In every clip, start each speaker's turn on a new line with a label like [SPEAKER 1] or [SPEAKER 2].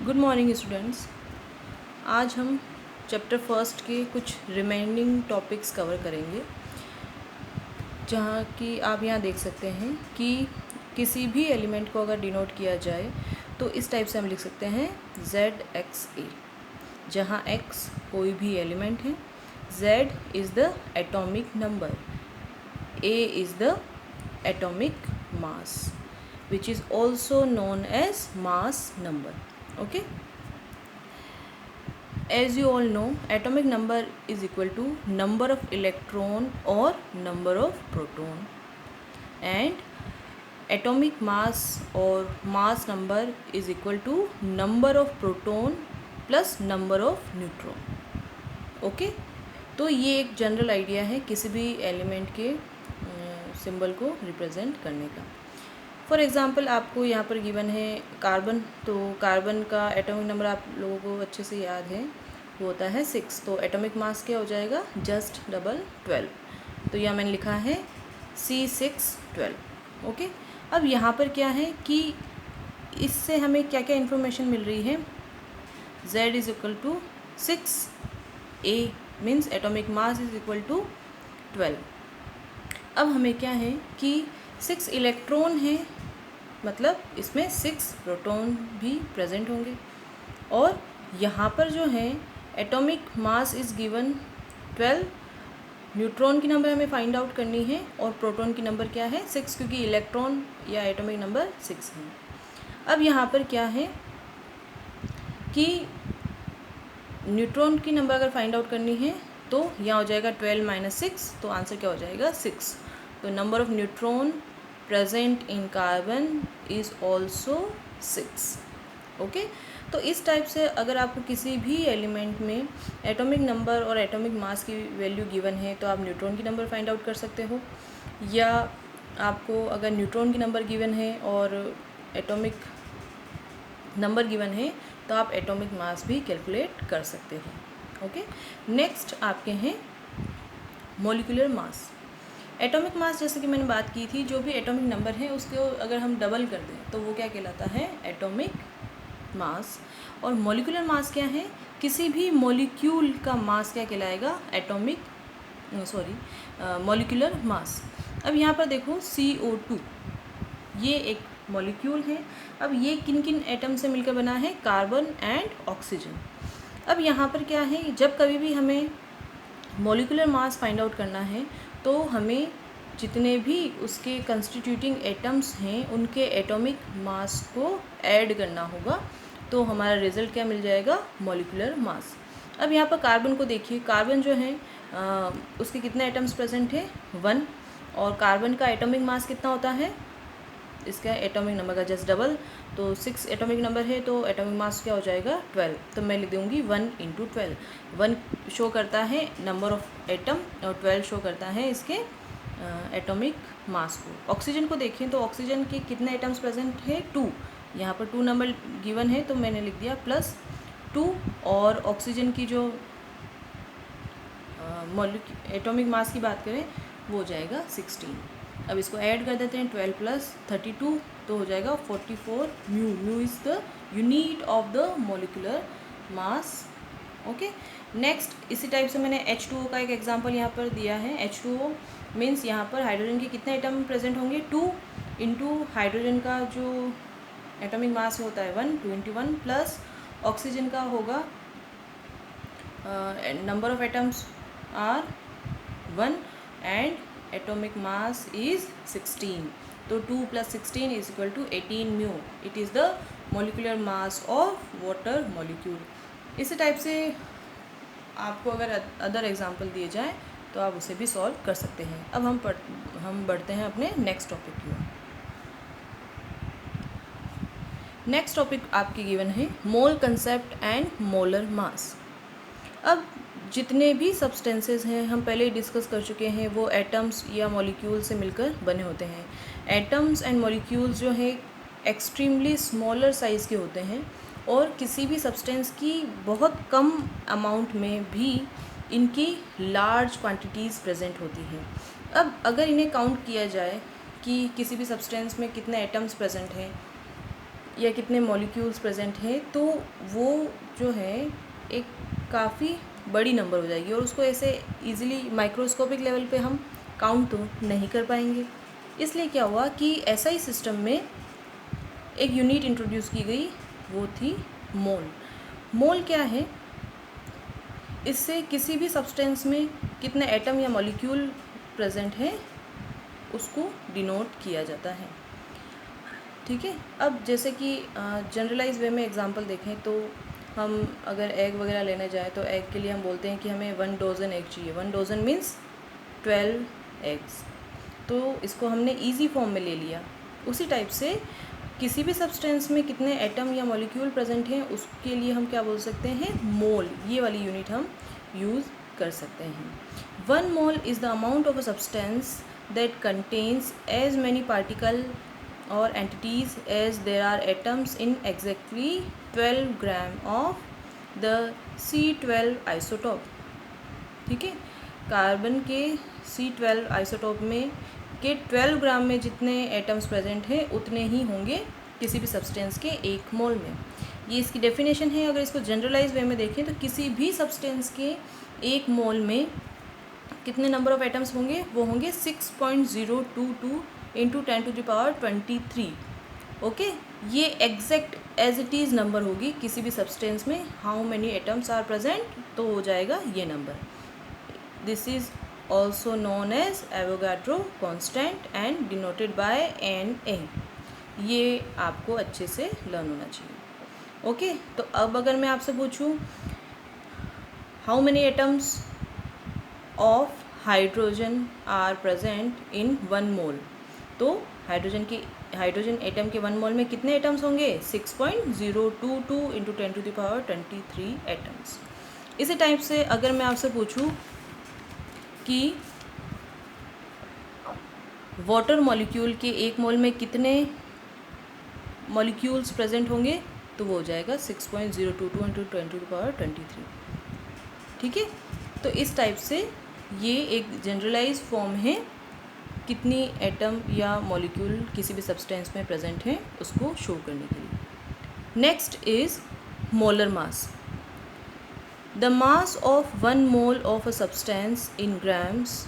[SPEAKER 1] Good morning students. आज हम chapter first के कुछ रिमेनिंग टॉपिक्स कवर करेंगे, जहाँ कि आप यहाँ देख सकते हैं कि किसी भी एलिमेंट को अगर डिनोट किया जाए तो इस टाइप से हम लिख सकते हैं ZXA, जहाँ X कोई भी एलिमेंट है, Z is the atomic number, A is the atomic mass which is also known as mass number. Okay, as you all know, atomic number is equal to number of electron or number of proton, and atomic mass or mass number is equal to number of proton plus number of neutron. Okay, तो ये एक general idea है किसी भी element के symbol को represent करने का। फॉर एग्ज़ाम्पल आपको यहाँ पर गिवन है कार्बन, तो कार्बन का एटॉमिक नंबर आप लोगों को अच्छे से याद है, वो होता है 6। तो एटॉमिक मास क्या हो जाएगा, जस्ट डबल 12। तो यहाँ मैंने लिखा है C612। ओके, अब यहाँ पर क्या है कि इससे हमें क्या क्या इन्फॉर्मेशन मिल रही है। Z is equal to 6A means atomic mass is equal to 12। अब हमें क्या है कि 6 इलेक्ट्रॉन है, मतलब इसमें 6 प्रोटॉन भी प्रेजेंट होंगे, और यहाँ पर जो है atomic mass is given 12। Neutron की नंबर हमें फाइंड आउट करनी है और प्रोटॉन की नंबर क्या है 6, क्योंकि इलेक्ट्रॉन या एटॉमिक नंबर 6 है। अब यहाँ पर क्या है कि न्यूट्रॉन की नंबर अगर फाइंड आउट करनी है तो यहाँ हो जाएगा 12 माइनस 6, तो आंसर क्या हो जाएगा 6। तो number of neutron present in carbon is also 6। Okay, तो इस टाइप से अगर आपको किसी भी एलिमेंट में एटॉमिक नंबर और एटॉमिक मास की वैल्यू गिवन है तो आप न्यूट्रॉन की नंबर फाइंड आउट कर सकते हो, या आपको अगर न्यूट्रॉन की नंबर गिवन है और एटॉमिक नंबर गिवन है तो आप एटॉमिक मास भी कैलकुलेट कर सकते हो। ओके, नेक्स्ट आपके हैं मॉलिक्यूलर मास। एटॉमिक मास, जैसे कि मैंने बात की थी, जो भी एटॉमिक नंबर है उसको अगर हम डबल कर दें तो वो क्या कहलाता है, एटॉमिक मास। और मॉलिक्यूलर मास क्या है, किसी भी मॉलिक्यूल का मास क्या कहलाएगा, मॉलिक्यूलर मास। अब यहाँ पर देखो CO2, ये एक मॉलिक्यूल है। अब ये किन किन एटम से मिलकर बना है, कार्बन एंड ऑक्सीजन। अब यहाँ पर क्या है, जब कभी भी हमें मॉलिक्यूलर मास फाइंड आउट करना है तो हमें जितने भी उसके कंस्टिट्यूटिंग एटम्स हैं उनके एटॉमिक मास को ऐड करना होगा, तो हमारा रिजल्ट क्या मिल जाएगा, मॉलिक्यूलर मास। अब यहाँ पर कार्बन को देखिए, कार्बन जो है उसके कितने एटम्स प्रेजेंट है, 1, और कार्बन का एटॉमिक मास कितना होता है, इसका एटॉमिक नंबर का जस्ट डबल, तो 6 एटॉमिक नंबर है तो एटॉमिक मास क्या हो जाएगा 12। तो मैं लिख दूँगी 1 × 12। 1 शो करता है नंबर ऑफ एटम और 12 शो करता है इसके एटॉमिक मास को। ऑक्सीजन को देखें तो ऑक्सीजन के कितने एटम्स प्रेजेंट है, 2। यहाँ पर 2 नंबर गिवन है तो मैंने लिख दिया +2, और ऑक्सीजन की जो एटॉमिक मास की बात करें वो हो जाएगा 16। अब इसको ऐड कर देते हैं, 12 + 32 तो हो जाएगा 44 mu. Mu is the unit of the molecular mass. Okay, next इसी टाइप से मैंने H2O का एक एग्जांपल यहाँ पर दिया है। H2O मीन्स यहाँ पर हाइड्रोजन के कितने एटम प्रेजेंट होंगे, 2 × हाइड्रोजन का जो एटॉमिक मास होता है 1, 21, प्लस ऑक्सीजन का होगा number of atoms are 1 and atomic mass is 16। तो 2 + 16 is equal to 18 mu. It is the molecular mass of water molecule. इसी टाइप से आपको अगर अदर एग्जांपल दिए जाए तो आप उसे भी सॉल्व कर सकते हैं। अब हम बढ़ते हैं अपने नेक्स्ट टॉपिक की ओर। नेक्स्ट टॉपिक आपकी गिवन है मोल कंसेप्ट एंड मोलर मास। अब जितने भी सब्सटेंसेस हैं हम पहले ही डिस्कस कर चुके हैं, वो एटम्स या मॉलिक्यूल से मिलकर बने होते हैं। एटम्स एंड मॉलिक्यूल्स जो है एक्सट्रीमली स्मॉलर साइज़ के होते हैं, और किसी भी सब्सटेंस की बहुत कम अमाउंट में भी इनकी लार्ज क्वांटिटीज़ प्रेजेंट होती हैं। अब अगर इन्हें काउंट किया जाए कि किसी भी सब्सटेंस में कितने एटम्स प्रेजेंट हैं, या कितने मॉलिक्यूल्स प्रेजेंट हैं, तो वो जो है एक काफ़ी बड़ी नंबर हो जाएगी और उसको ऐसे इजीली माइक्रोस्कोपिक लेवल पे हम काउंट तो नहीं कर पाएंगे। इसलिए क्या हुआ कि एसआई सिस्टम में एक यूनिट इंट्रोड्यूस की गई, वो थी मोल। मोल क्या है? इससे किसी भी सब्सटेंस में कितने एटम या मॉलिक्यूल प्रेजेंट हैं उसको डिनोट किया जाता है। ठीक है। अब जैसे कि जनरलाइज वे में एग्जांपल देखें तो हम अगर एग वगैरह लेने जाएं तो एग के लिए हम बोलते हैं कि हमें 1 डोज़न एग चाहिए। 1 डोज़न मीन्स 12 एग्स। तो इसको हमने इजी फॉर्म में ले लिया। उसी टाइप से किसी भी सब्सटेंस में कितने एटम या मॉलिक्यूल प्रेजेंट हैं उसके लिए हम क्या बोल सकते हैं? मोल। ये वाली यूनिट हम यूज़ कर सकते हैं। 1 mole is the amount of a substance that contains as many particle or entities as there are atoms in exactly 12 gram of the C12 isotope. ठीक है। कार्बन के C12 आइसोटोप में के 12 ग्राम में जितने एटम्स प्रेजेंट हैं उतने ही होंगे किसी भी सब्सटेंस के 1 मोल में। ये इसकी डेफिनेशन है। अगर इसको जनरलाइज वे में देखें तो किसी भी सब्सटेंस के 1 मोल में कितने नंबर ऑफ एटम्स होंगे? वो होंगे 6.022 इंटू 10⁻23। ओके। ये exact as it is number होगी किसी भी सब्सटेंस में how many atoms are present, तो हो जाएगा ये number. This is also known as Avogadro constant and denoted by Na। ये आपको अच्छे से लर्न होना चाहिए। ओके। तो अब अगर मैं आपसे पूछूं how many atoms of hydrogen are present in 1 mole, तो हाइड्रोजन एटम के 1 मोल में कितने एटम्स होंगे? 6.022 इंटू 10⁻23 एटम्स। इसी टाइप से अगर मैं आपसे पूछूं कि वाटर मॉलिक्यूल के 1 मोल में कितने मॉलिक्यूल्स प्रेजेंट होंगे, तो वो हो जाएगा 6.022 इंटू 10⁻23। ठीक है। तो इस टाइप से ये एक जनरलाइज फॉर्म है कितनी एटम या मॉलिक्यूल किसी भी सब्सटेंस में प्रेजेंट हैं उसको शो करने के लिए। Next is molar mass. The mass of 1 mole of a substance in grams.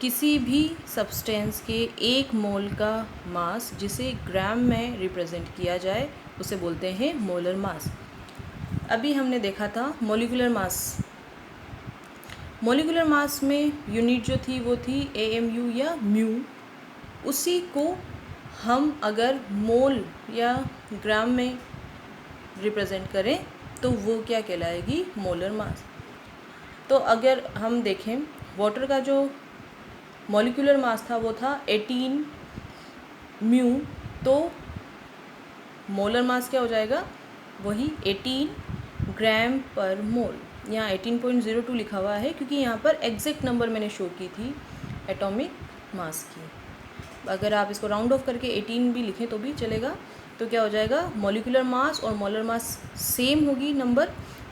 [SPEAKER 1] किसी भी सब्सटेंस के 1 मोल का मास जिसे ग्राम में रिप्रेजेंट किया जाए उसे बोलते हैं मोलर मास। अभी हमने देखा था मॉलिक्यूलर मास। मॉलिक्यूलर मास में यूनिट जो थी वो थी AMU या म्यू। उसी को हम अगर मोल या ग्राम में रिप्रेजेंट करें तो वो क्या कहलाएगी? Molar mass. तो अगर हम देखें वाटर का जो मॉलिक्यूलर मास था वो था 18 म्यू, तो मोलर मास क्या हो जाएगा? वही 18 ग्राम पर मोल। यहाँ 18.02 लिखा हुआ है क्योंकि यहाँ पर एग्जैक्ट नंबर मैंने शो की थी एटॉमिक मास की। अगर आप इसको राउंड ऑफ करके 18 भी लिखें तो भी चलेगा। तो क्या हो जाएगा? मॉलिक्यूलर मास और मोलर मास सेम होगी नंबर,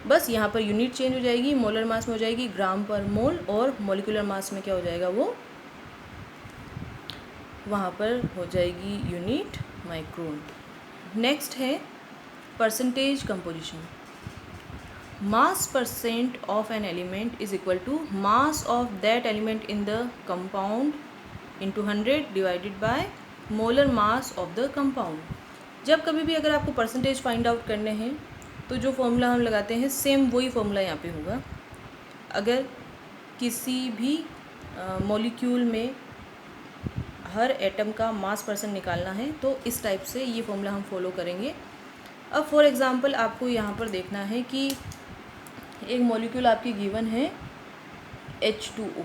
[SPEAKER 1] बस यहाँ पर यूनिट चेंज हो जाएगी। मोलर मास में हो जाएगी ग्राम पर मोल और मॉलिक्यूलर मास में क्या हो जाएगा? वो वहाँ पर हो जाएगी यूनिट माइक्रोन। नेक्स्ट है percentage composition. Mass percent of an element is equal to mass of that element in the compound into 100 divided by molar mass of the compound. जब कभी भी अगर आपको परसेंटेज फाइंड आउट करने हैं तो जो फॉर्मूला हम लगाते हैं सेम वही फॉर्मूला यहाँ पे होगा। अगर किसी भी मॉलिक्यूल में हर एटम का मास परसेंट निकालना है तो इस टाइप से ये फॉर्मूला हम फॉलो करेंगे। अब फॉर एग्ज़ाम्पल आपको यहाँ पर देखना है कि एक मॉलिक्यूल आपकी गिवन है H2O।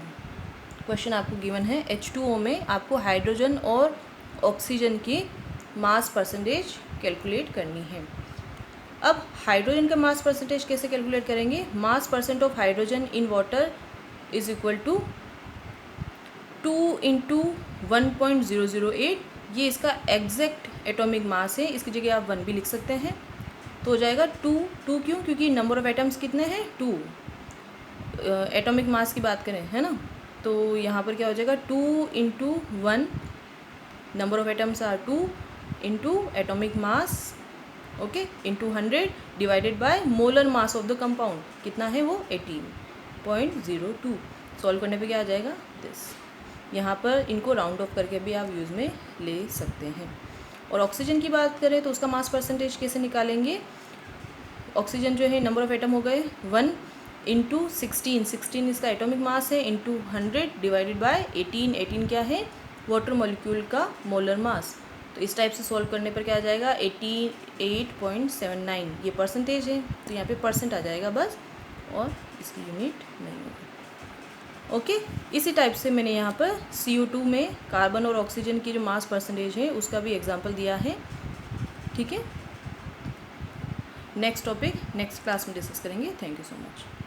[SPEAKER 1] क्वेश्चन आपको गिवन है H2O में आपको हाइड्रोजन और ऑक्सीजन की मास परसेंटेज कैलकुलेट करनी है। अब हाइड्रोजन का मास परसेंटेज कैसे कैलकुलेट करेंगे? Mass percent of hydrogen in water is equal to 2 into 1.008। ये इसका एग्जैक्ट एटॉमिक मास है, इसकी जगह आप 1 भी लिख सकते हैं। तो हो जाएगा 2 क्यों? क्योंकि नंबर ऑफ एटम्स कितने हैं? 2। एटॉमिक मास की बात करें है ना, तो यहाँ पर क्या हो जाएगा? 2 into 1, number of atoms are 2 into atomic mass, okay, into 100 divided by molar mass of the compound, कितना है वो 18.02। सॉल्व करने पे क्या आ जाएगा दिस। यहाँ पर इनको राउंड ऑफ करके भी आप यूज़ में ले सकते हैं। और ऑक्सीजन की बात करें तो उसका मास परसेंटेज कैसे निकालेंगे। ऑक्सीजन जो है नंबर ऑफ एटम हो गए 1 इंटू 16 इसका एटॉमिक मास है, इंटू 100 डिवाइडेड बाय 18 क्या है वाटर मॉलिक्यूल का मोलर मास। तो इस टाइप से सॉल्व करने पर क्या आ जाएगा 88.79, ये परसेंटेज है तो यहाँ पे परसेंट आ जाएगा बस, और इसकी यूनिट नहीं होगी। ओके, इसी टाइप से मैंने यहाँ पर CO2 में कार्बन और ऑक्सीजन की जो मास परसेंटेज है उसका भी एग्जांपल दिया है। ठीक है, नेक्स्ट टॉपिक नेक्स्ट क्लास में डिस्कस करेंगे। Thank you so much.